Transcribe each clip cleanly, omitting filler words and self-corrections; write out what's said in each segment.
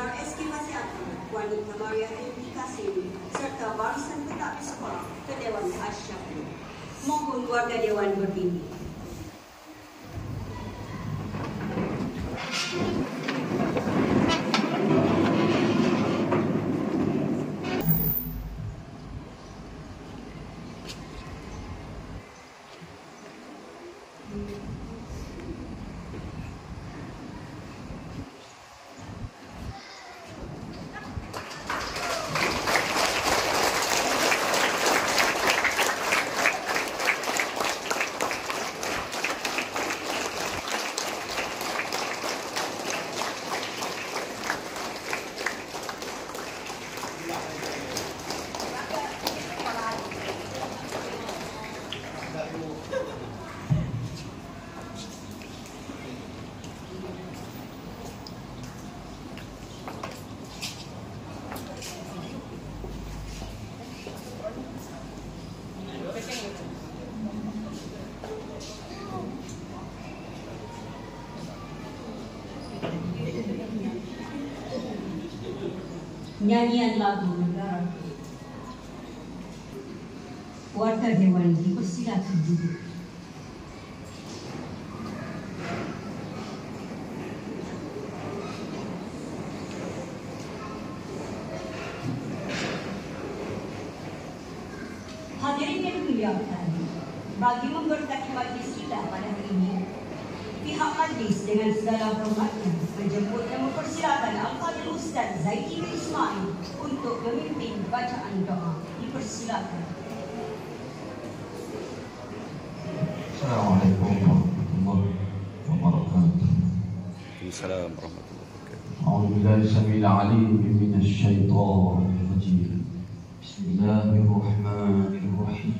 Benar SK Kesihatan, Wanita Maria Edi Kasimi, serta barisan pentadbir sekolah ke Dewan Asy-Syafii. Mohon warga Dewan berdiri. Nyanyian lagu negara. Warga Dewan dipersilakan duduk. Hadirin yang dimuliakan, bagi memberkati majlis kita pada hari ini, pihak majlis dengan segala hormatnya menjemput dan mempersilakan Al-Fadhil Ustaz Zaidi bin Ismail untuk memimpin bacaan doa. Dipersilakan. Assalamualaikum warahmatullahi wabarakatuh. Assalamualaikum warahmatullahi wabarakatuh. A'udzubillahi samil alim minasy syaithanir rajim. Bismillahirrahmanirrahim.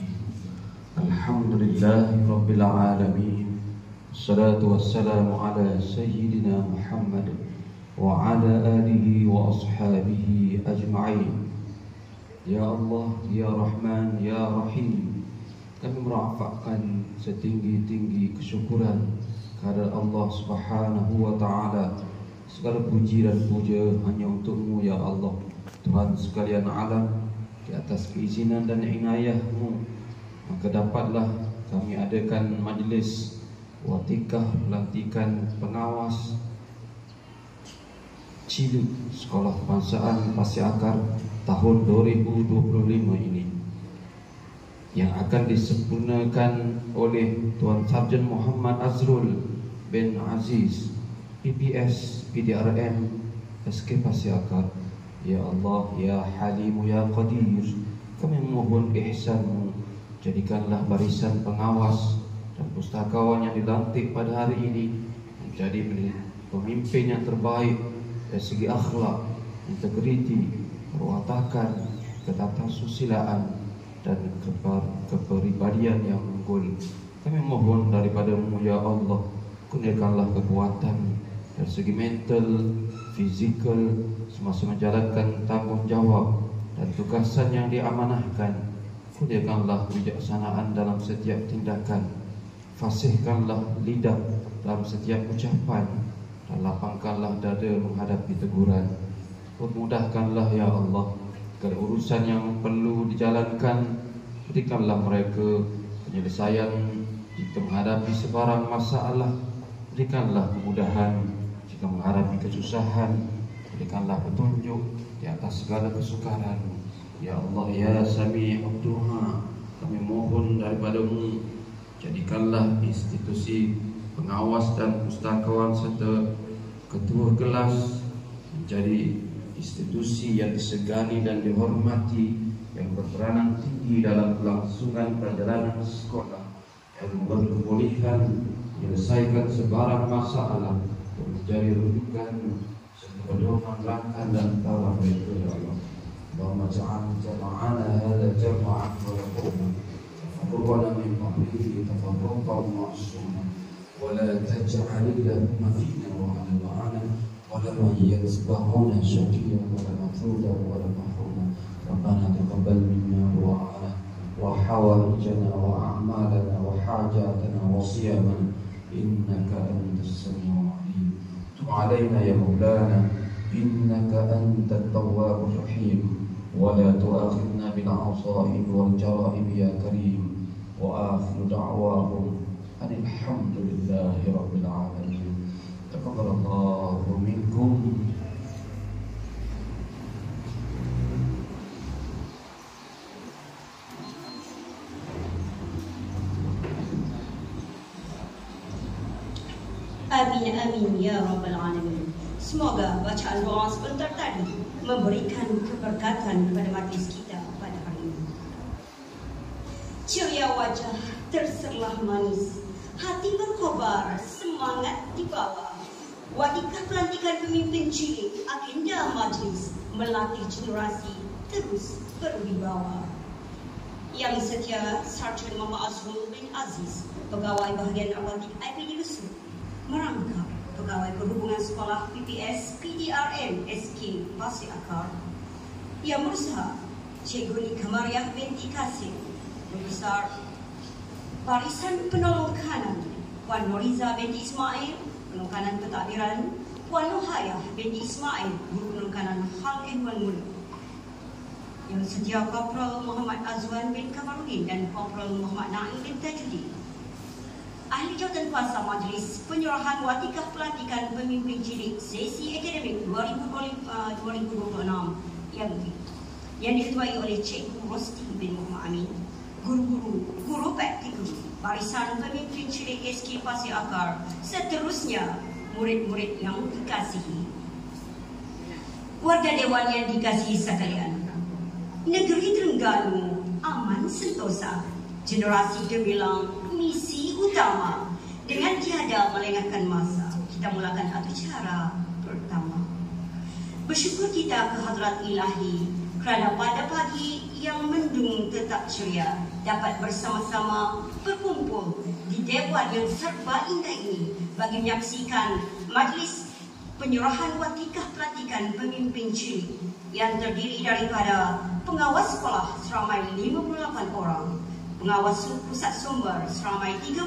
Alhamdulillahirabbil alamin. Wassalatu wassalamu ala sayyidina Muhammad wa ala alihi wa ashabihi ajma'in. Ya Allah, Ya Rahman, Ya Rahim, kami merafakkan setinggi-tinggi kesyukuran kepada Allah Subhanahu wa Ta'ala. Segala puji dan puja hanya untuk-Mu, Ya Allah, Tuhan sekalian alam. Di atas keizinan dan inayah-Mu, maka dapatlah kami adakan majlis watikah pelantikan pengawas cilik Sekolah Kebangsaan Pasir Akar tahun 2025 ini, yang akan disempurnakan oleh Tuan Sarjan Muhammad Azrul bin Aziz, PPS PDRM SK Pasir Akar. Ya Allah, Ya Halimu, Ya Qadir, kami mohon ihsan-Mu, jadikanlah barisan pengawas dan pustakawan yang dilantik pada hari ini menjadi pemimpin yang terbaik dari segi akhlak, integriti, perwatakan, ketatasusilaan dan kepribadian yang unggul. Kami mohon daripada-Mu, Ya Allah, kurniakanlah kekuatan dari segi mental, fizikal semasa menjalankan tanggungjawab dan tugasan yang diamanahkan. Kurniakanlah kebijaksanaan dalam setiap tindakan, fasihkanlah lidah dalam setiap ucapan, dan lapangkanlah dada menghadapi teguran. Permudahkanlah, Ya Allah, segala urusan yang perlu dijalankan. Berikanlah mereka penyelesaian jika menghadapi sebarang masalah. Berikanlah kemudahan jika menghadapi kesusahan. Berikanlah petunjuk di atas segala kesukaran. Ya Allah, Ya Sami'ud Du'a, kami mohon daripada-Mu, jadikanlah institusi pengawas dan pustakawan serta ketua kelas menjadi institusi yang disegani dan dihormati, yang berperanan tinggi dalam kelangsungan perjalanan sekolah, yang berkemulihan menyelesaikan sebarang masalah, menjadi rujukan serta pedoman langkah dan tawa mereka. Ya Allah, Allahumma ja'al jama'ana hadza jama'an marhuman, tafarraqna min ba'dihi tafarraqan ma'suman, wa la taj'al lahum fina wa 'ala ma'ana wa la yansbahuna shaqiyyan wa la mafrudan wa la mahruman. Rabbana taqabbal minna du'a'ana wa hawaijana wa a'malana wa hajatana wa siyamana innaka antas samiul 'alim. Tub 'alaina ya maulana innaka أنت التواب الرحيم ولا تؤاخذنا بالعصائب والجرائم يا كريم وآخر دعواهم أن الحمد لله رب العالمين تقبل الله منكم. Amin amin ya rabbal alamin. Semoga bacaan doa sebentar tadi memberikan keberkatan kepada majlis kita pada hari ini. Ceria wajah terserlah manis, hati berkobar, semangat dibawa. Watikah pelantikan pemimpin cilik, agenda majlis melatih generasi terus berwibawa. Yang Setia Sarjan Muhammad Azrul bin Aziz, pegawai bahagian apotik IPD Besut, merangkap pegawai perhubungan sekolah PPS PDRM SK Pasir Akar. Yang berusaha Cikgu Nika Mariah binti Kasim, Guru Besar Barisan Penolong Kanan Puan Noriza binti Ismail, Penolong Kanan Pentadbiran, Puan Nuhayah binti Ismail, Guru Penolong Kanan Hal Ehwan Mula. Yang Setia Kopral Muhammad Azwan bin Kamarudin dan Kopral Muhammad Naim bin Tajuddin. Ahli jawatan kuasa majlis penyerahan watikah pelantikan pemimpin cilik sesi akademik 2026 yang diketuai oleh Cikgu Rosti bin Muhammad Amin, guru praktikum Barisan Pemimpin Cilik SK Pasir Akar, seterusnya murid-murid yang dikasihi. Warga Dewan yang dikasihi sekalian, negeri Terengganu aman sentosa, generasi gemilang misi utama. Dengan tiada melengahkan masa, kita mulakan acara pertama. Bersyukur kita ke Hadrat Ilahi kerana pada pagi yang mendung tetap ceria dapat bersama-sama berkumpul di Dewan yang serba indah ini bagi menyaksikan majlis penyerahan watikah pelantikan pemimpin cilik yang terdiri daripada pengawas sekolah seramai 58 orang, pengawas pusat sumber seramai 38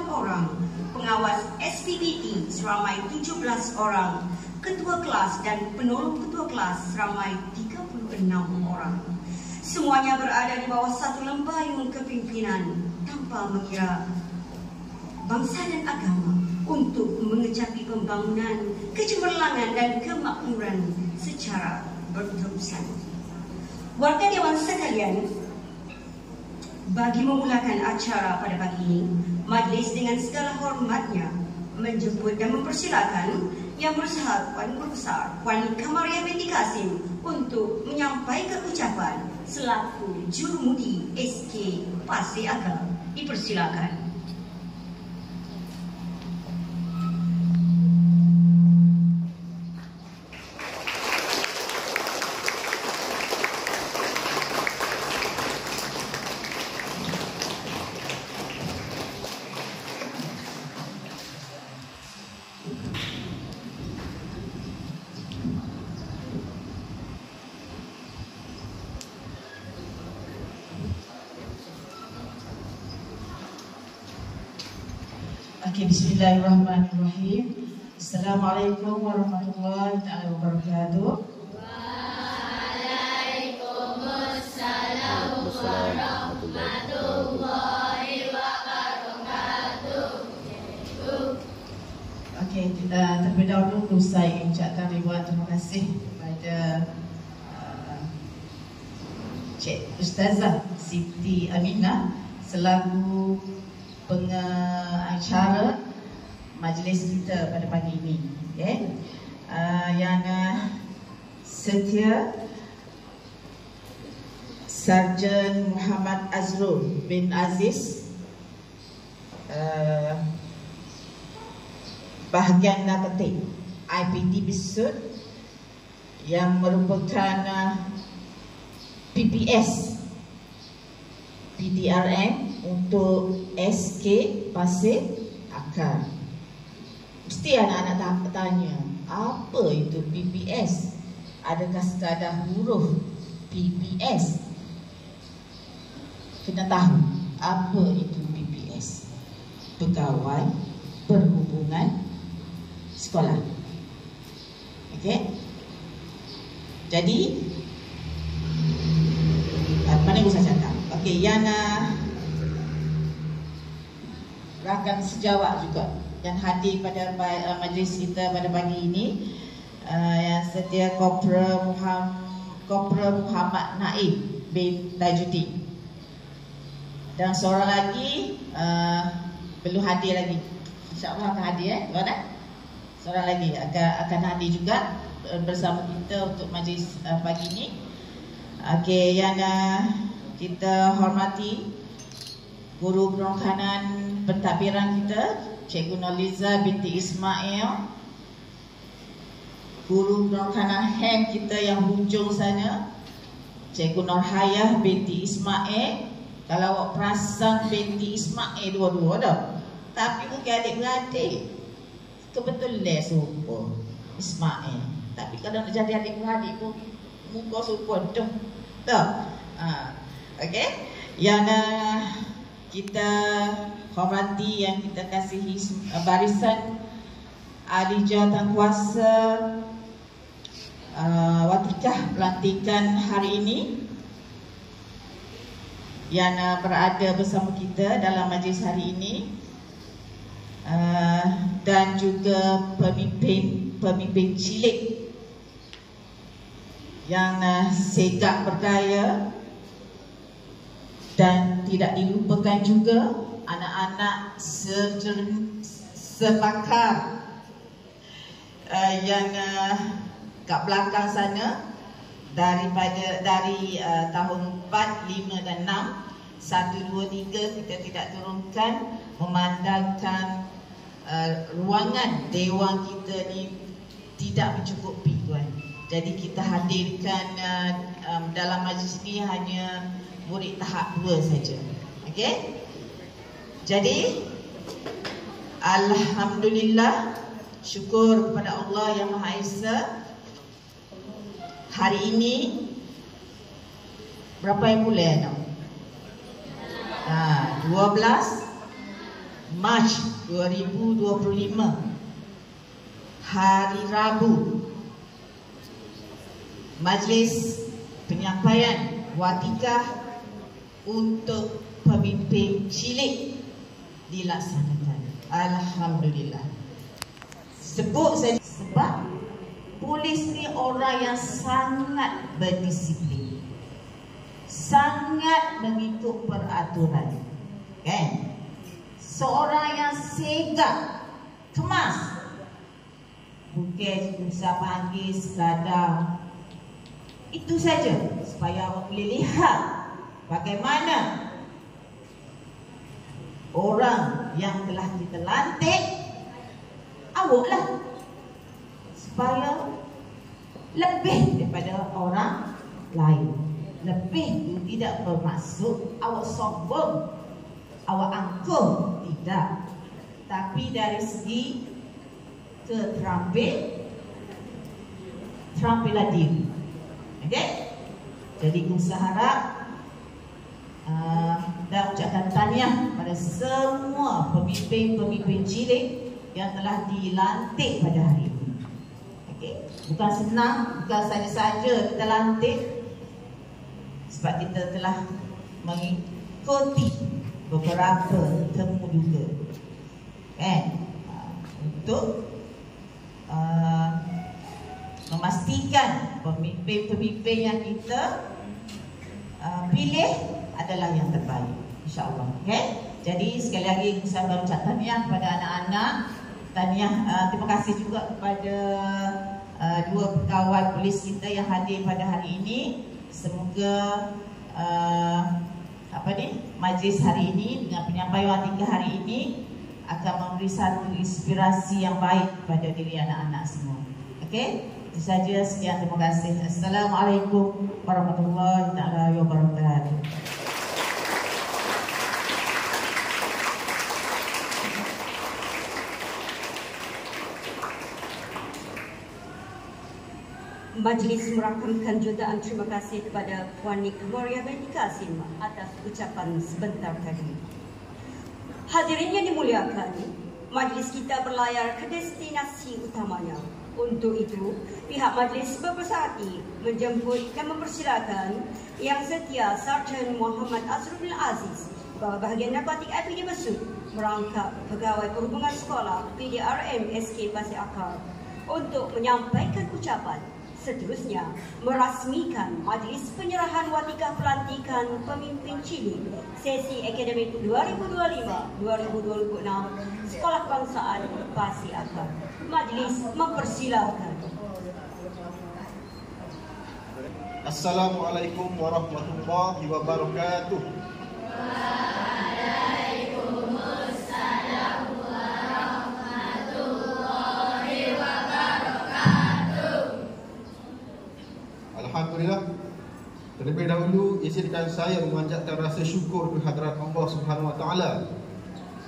orang, pengawas SPBT seramai 17 orang, ketua kelas dan penolong ketua kelas seramai 36 orang. Semuanya berada di bawah satu lembayung kepimpinan tanpa mengira bangsa dan agama untuk mengecapi pembangunan, kecemerlangan dan kemakmuran secara berterusan. Warga Dewan sekalian, bagi memulakan acara pada pagi ini, majlis dengan segala hormatnya menjemput dan mempersilakan Yang Bersahad Puan Guru Besar Puan Nika Mariah binti Kasim untuk menyampaikan ucapan selaku jurumudi SK Pasir Akar. Dipersilakan. Bismillahirrahmanirrahim. Assalamualaikum warahmatullahi wabarakatuh. Waalaikumsalam warahmatullahi wabarakatuh. Okey, terlebih dahulu saya ucapkan ribuan terima kasih kepada Cik Ustazah Siti Aminah selaku pengacara majlis kita pada pagi ini, okay? Yang Setia Sarjan Muhammad Azrul bin Aziz, bahagian narkotik IPD Besut yang merupakan PPS PDRM untuk SK Pasir Akar. Mesti anak-anak bertanya, apa itu PPS? Adakah sekadar huruf PPS? Kena tahu apa itu PPS. Pegawai Perhubungan Sekolah. Okey. Jadi mana yang saya cakap? Okey, yang rakan sejawat juga yang hadir pada majlis kita pada pagi ini, yang setia Kopral Muhammad Naib bin Tajuddin, dan seorang lagi belum hadir lagi. InsyaAllah akan hadir tuan. Seorang lagi akan hadir juga bersama kita untuk majlis pagi ini. Okey, yang kita hormati guru perokanan pentadbiran kita, Cikgu Noliza binti Ismail, guru perokanan HEM kita yang hujung sana, Cikgu Nurhayah binti Ismail. Kalau awak perasan binti Ismail dua-dua dah, tapi mungkin adik-beradik kebetulan serupa Ismail. Tapi kalau nak jadi adik-beradik pun muka serupa dah. Okey, yang kita hormati, yang kita kasihi barisan ahli jawatan kuasa watikah pelantikan hari ini yang berada bersama kita dalam majlis hari ini, dan juga pemimpin cilik yang segak berdaya, dan tidak dilupakan juga anak-anak sepakar yang kat belakang sana, dari tahun 4, 5 dan 6, 1, 2, 3 kita tidak turunkan, memandangkan ruangan dewan kita ni tidak mencukupi tuan. Jadi kita hadirkan dalam majlis ini hanya murid tahap 2 saja. Okey. Jadi alhamdulillah, syukur kepada Allah yang Maha Esa. Hari ini berapa yang bulan? 12 Mac 2025, hari Rabu, majlis penyampaian watikah untuk pemimpin cilik dilaksanakan. Alhamdulillah. Sebab polis ni orang yang sangat berdisiplin, sangat mengikut peraturan, kan? Seorang yang segak, kemas, bukan usah panggil sekadar itu saja, supaya awak boleh lihat bagaimana orang yang telah kita lantik awaklah, supaya lebih daripada orang lain. Lebih itu tidak bermaksud awak sombong, awak angkuh, tidak. Tapi dari segi keterampilan diri. Okey? Jadi saya harap dan ucapkan tahniah pada semua pemimpin cilik yang telah dilantik pada hari ini. Okey? Bukan senang, bukan saja-saja kita lantik, sebab kita telah mengikuti beberapa temu juga, untuk memastikan pemimpin-pemimpin yang kita pilih adalah yang terbaik, insya-Allah. Okey. Jadi sekali lagi saya berucap tahniah kepada anak-anak. Tahniah, terima kasih juga kepada dua pegawai polis kita yang hadir pada hari ini. Semoga majlis hari ini dengan penyampaian watikah hari ini akan memberi satu inspirasi yang baik kepada diri anak-anak semua. Okey, itu saja. Sekian, terima kasih. Assalamualaikum warahmatullahi wabarakatuh. Majlis merakamkan jutaan terima kasih kepada Puan Nik Gloria binti Kasim atas ucapan sebentar tadi. Hadirin yang dimuliakan, majlis kita berlayar ke destinasi utamanya Untuk itu, pihak majlis berbesar hati menjemput dan mempersilakan Yang Setia Sarjan Muhammad Azrul bin Aziz, Bawah Bahagian Narkotik IPD Besut, merangkap Pegawai Perhubungan Sekolah PDRM SK Pasir Akar untuk menyampaikan ucapan. Seterusnya, merasmikan Majlis Penyerahan Watikah Pelantikan Pemimpin Cilik Sesi Akademik 2025-2026 Sekolah Kebangsaan Pasir Akar. Majlis mempersilakan. Assalamualaikum warahmatullahi wabarakatuh. Waalaikumsalam warahmatullahi wabarakatuh. Alhamdulillah. Terlebih dahulu izinkan saya memanjatkan rasa syukur kehadrat Allah Subhanahu wa taala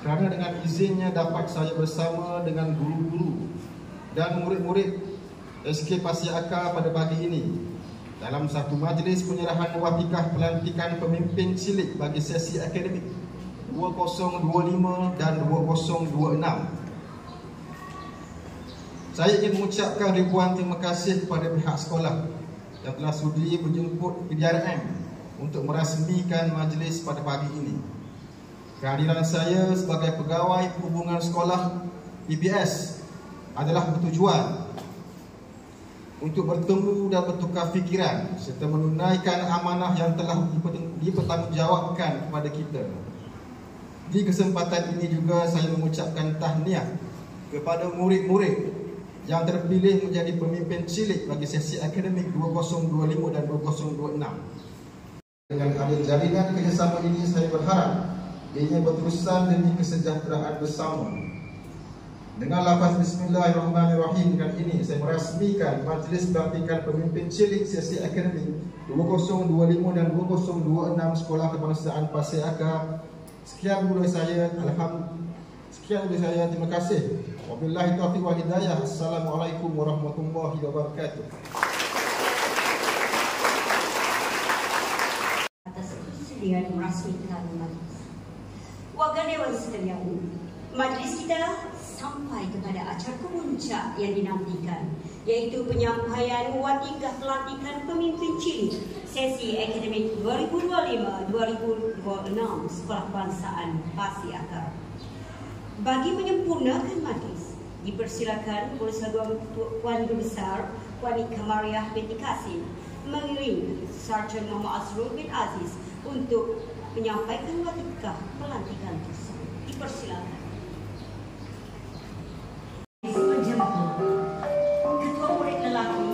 kerana dengan izinnya dapat saya bersama dengan guru-guru dan murid-murid SK Pasir Akar pada pagi ini dalam satu majlis penyerahan watikah pelantikan pemimpin cilik bagi sesi akademik 2025 dan 2026. Saya ingin mengucapkan ribuan terima kasih kepada pihak sekolah yang telah sudi menjemput PDRM untuk merasmikan majlis pada pagi ini. Kehadiran saya sebagai pegawai perhubungan sekolah PBS adalah bertujuan untuk bertemu dan bertukar fikiran serta menunaikan amanah yang telah dipertanggungjawabkan kepada kita. Di kesempatan ini juga saya mengucapkan tahniah kepada murid-murid yang terpilih menjadi pemimpin cilik bagi sesi akademik 2025 dan 2026. Dengan ada jalinan kerjasama ini, saya berharap ianya berterusan demi kesejahteraan bersama. Dengan lafaz Bismillahirrahmanirrahim kali ini, saya merasmikan Majlis Pelantikan Pemimpin Cilik Sesi Akademik 2025 dan 2026 Sekolah Kebangsaan Pasir Akar. Sekian dulu saya. Terima kasih. Wabillahi taufiq wal hidayah. Assalamualaikum warahmatullahi wabarakatuh. Atas kesediaan merasmikan majlis. Warga Dewan sekalian, majlis kita sampai kepada acara kemuncak yang dinantikan, iaitu penyampaian watikah pelantikan pemimpin cilik sesi akademik 2025-2026 Sekolah Kebangsaan Pasir Akar. Bagi menyempurnakan majlis, dipersilakan Polis Laguan Puan Guru Besar Puan Kamariah binti Kasim mengiringi Sarjan Muhammad Azrul bin Aziz untuk menyampaikan watikah pelantikan tersebut. Dipersilakan. Ketua Murid Lelaki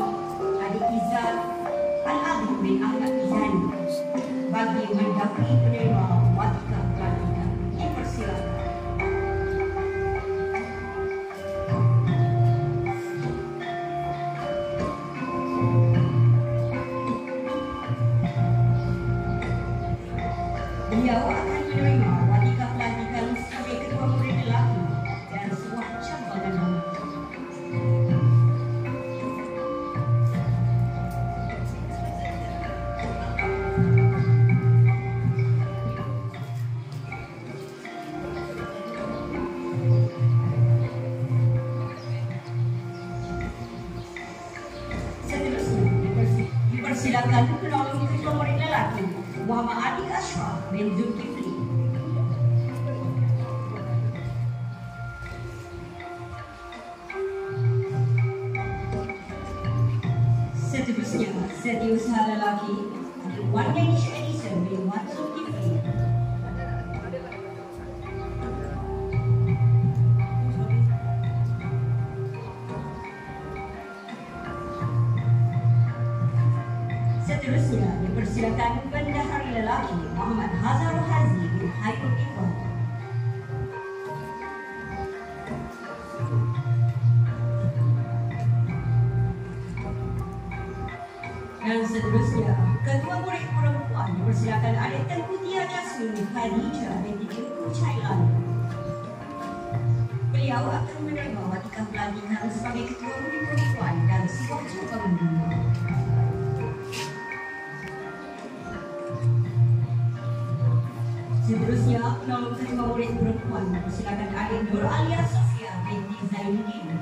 Adik Izzat Al-Adil bin Ahmad Izani bagi mendapati penerima watikah pelantikan. Dipersilakan. Beliau akan menerima watikah pelantikan sebagai Ketua Murid Lelaki dan sebuah cabaran bunga. Seterusnya dipersilakan penolong Ketua Murid Lelaki Muhammad Adik Ashraf bin Zulkifli. Seterusnya, Setiausaha Lelaki Wan Danish Edison bin Wan Zulkifli. Seterusnya, dipersilakan Bendahari Lelaki Muhammad Hazarul Hazi bin Hairul Ikhwan. Dan seterusnya, Ketua Murid Perempuan dipersilakan Adik Tengku Tia Jasmine Khadijah binti Tengku Cailan. Beliau akan menerima watikah pelantikan sebagai Ketua Murid Perempuan dan sebuah cabaran bunga. Seterusnya, penolong Ketua Murid Perempuan dipersilakan Adik Nur Alia Sofia binti Zainuddin.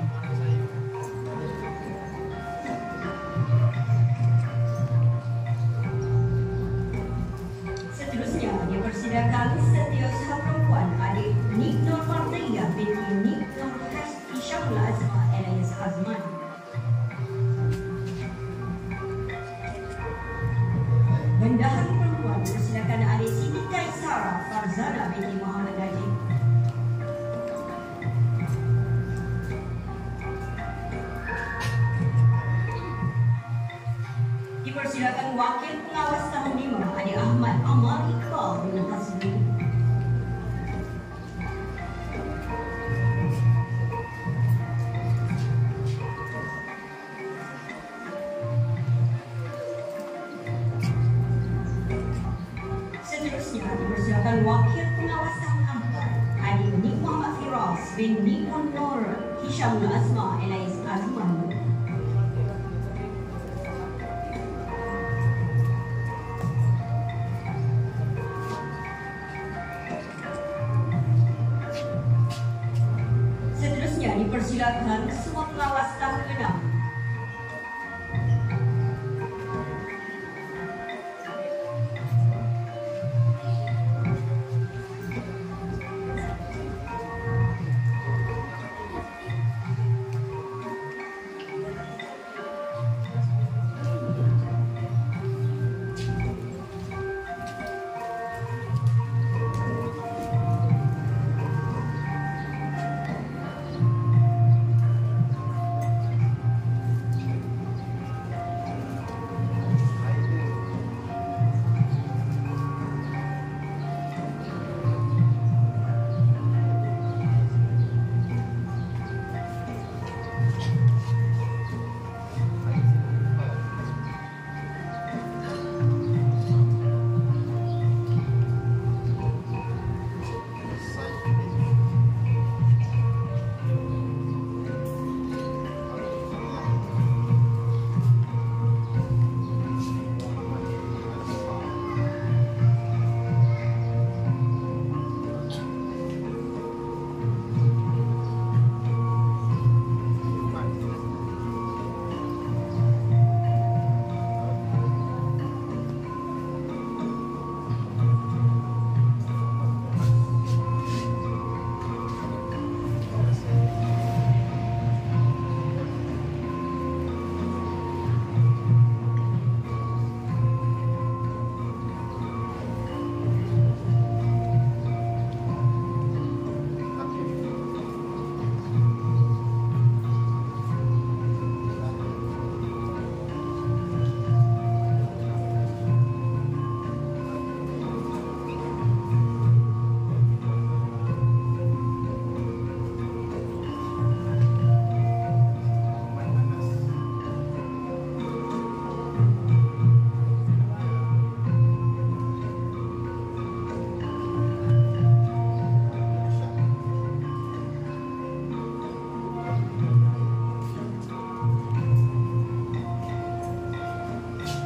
Bendahari Perempuan dipersilakan Adik Siti Taisara Farzana binti Muhammad Najib. Dipersilakan Wakil Pengawas Tahun 5 Adik Ahmad Amal Iqbal dengan Hasbi. Seterusnya dipersilakan Wakil Pengawas Tahun 4 Adik Nik Muhammad Firas bin Nikun Nur Hishamul Asma Elais Azman. Seterusnya dipersilakan semua pengawas tahun 6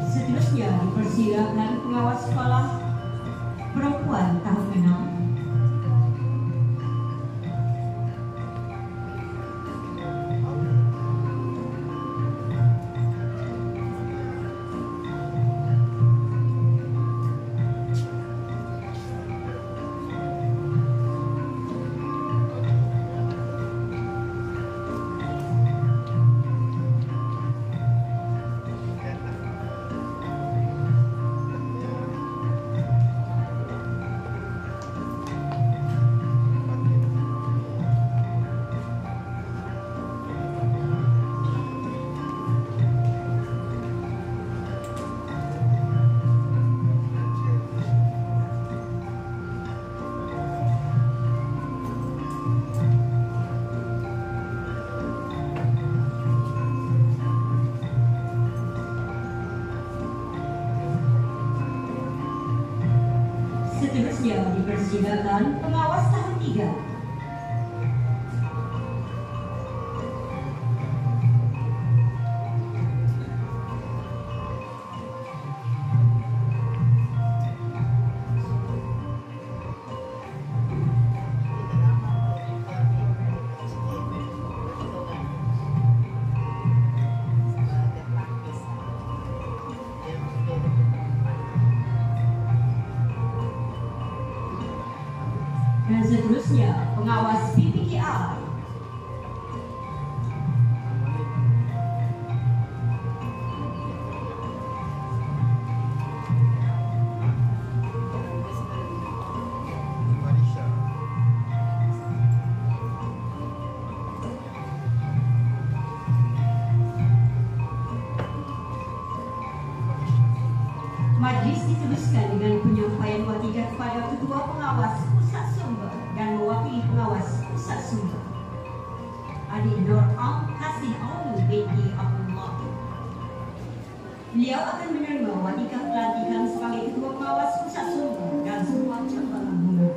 Seterusnya dipersilakan pengawas sekolah perempuan tahun 6 Seterusnya dipersilakan pengawas tahun 3 dan seterusnya pengawas PPKI. Majlis diteruskan dengan penyampaian watika kepada Ketua Pengawas Pusat Sumber dan mewakili Pengawas Pusat Sumber, Adik Nur Kasih Auni binti Abdullah. Beliau akan menerima watika pelantikan sebagai Ketua Pengawas Pusat Sumber dan sebuah cabaran bunga.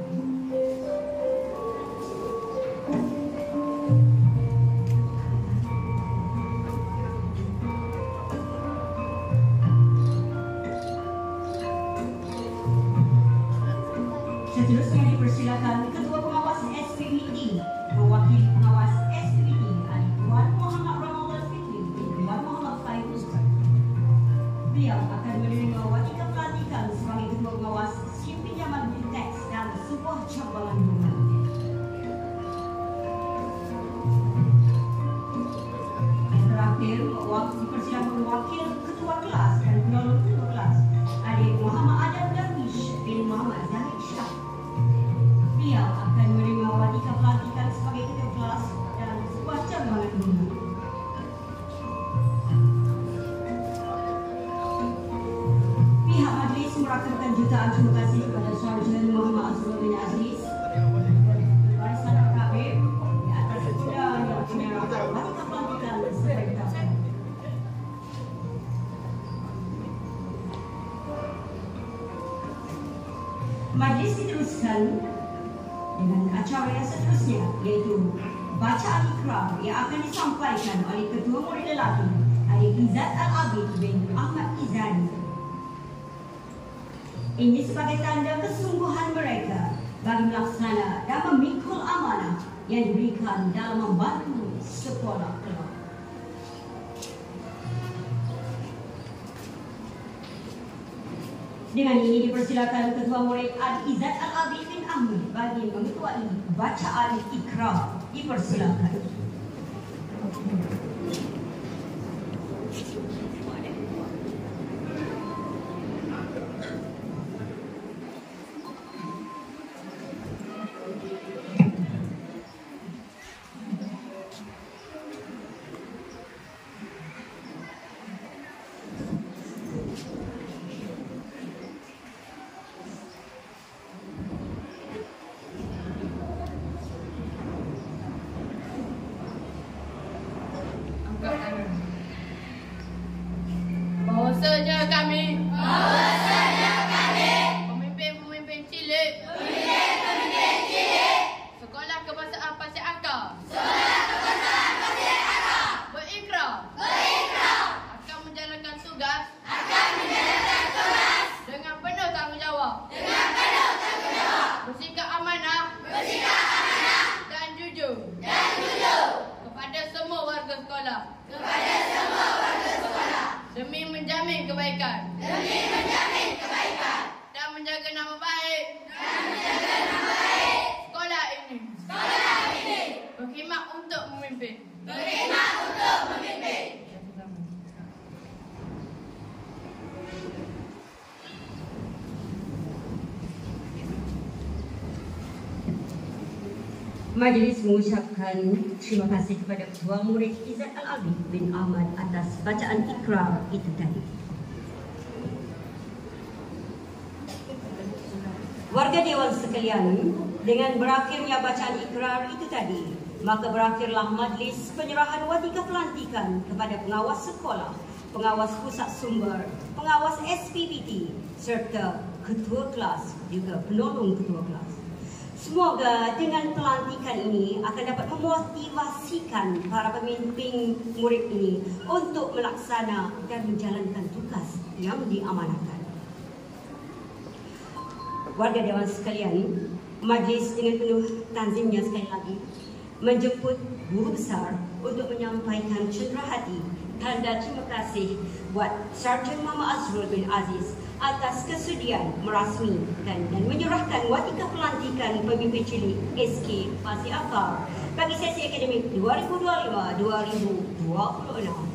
Seterusnya dipersilakan Ketua Pengawas SPBT mewakili Pengawas SPBT Adik Tuan Muhammad Ramadan Fitri bin Tuan Muhammad Fairuz. Beliau akan menerima watika pelantikan sebagai Ketua Pengawas SIM Pinjaman Teks dan sebuah cabangan bunga. Yang terakhir, dipersilakan wakil Ketua Kelas dan penolong Ketua Kelas Adik Muhammad Adam Darwish bin Muhammad Zahid Shah. Beliau akan menerima watika pelantikan sebagai Ketua Kelas dalam sebuah cabangan bunga. Pihak majlis merakamkan jutaan terima kasih kepada Sarjan Muhammad Azrul bin Aziz barisan Kabir di atas kuda yang menyerahkan watika pelantikan sebagai Ketua. Majlis diteruskan dengan acara yang seterusnya, iaitu bacaan ikrar yang akan disampaikan oleh Ketua Murid Lelaki Adik Izzat Al-Abid bin Ahmad Izani. Ini sebagai tanda kesungguhan mereka bagi melaksana dan memikul amanah yang diberikan dalam membantu sekolah kelab. Dengan ini dipersilakan Ketua Murid Adik Izzat Al-Abid bin Ahmad bagi mengetuai bacaan ikrar. Dipersilakan. Bahwasanya kami pemimpin-pemimpin cilik Sekolah Kebangsaan Pasir Akar berikrar akan menjalankan tugas dengan penuh tanggungjawab, bersikap amanah dan jujur kepada semua warga sekolah demi menjamin kebaikan dan menjaga nama baik sekolah ini berkhidmat untuk memimpin. Majlis mengucapkan terima kasih kepada Ketua Murid Izzat Al-Abid bin Ahmad atas bacaan ikrar itu tadi. Warga Dewan sekalian, dengan berakhirnya bacaan ikrar itu tadi, maka berakhirlah majlis penyerahan watika pelantikan kepada pengawas sekolah, pengawas pusat sumber, pengawas SPBT serta ketua kelas juga penolong ketua kelas. Semoga dengan pelantikan ini akan dapat memotivasikan para pemimpin murid ini untuk melaksana dan menjalankan tugas yang diamanahkan. Warga Dewan sekalian, majlis dengan penuh tanzimnya sekali lagi menjemput guru besar untuk menyampaikan cenderahati tanda terima kasih buat Sarjan Muhammad Azrul bin Aziz atas kesudian merasmikan dan menyerahkan watika pelantikan pemimpin cilik SK Pasir Akar bagi sesi akademik 2025-2026.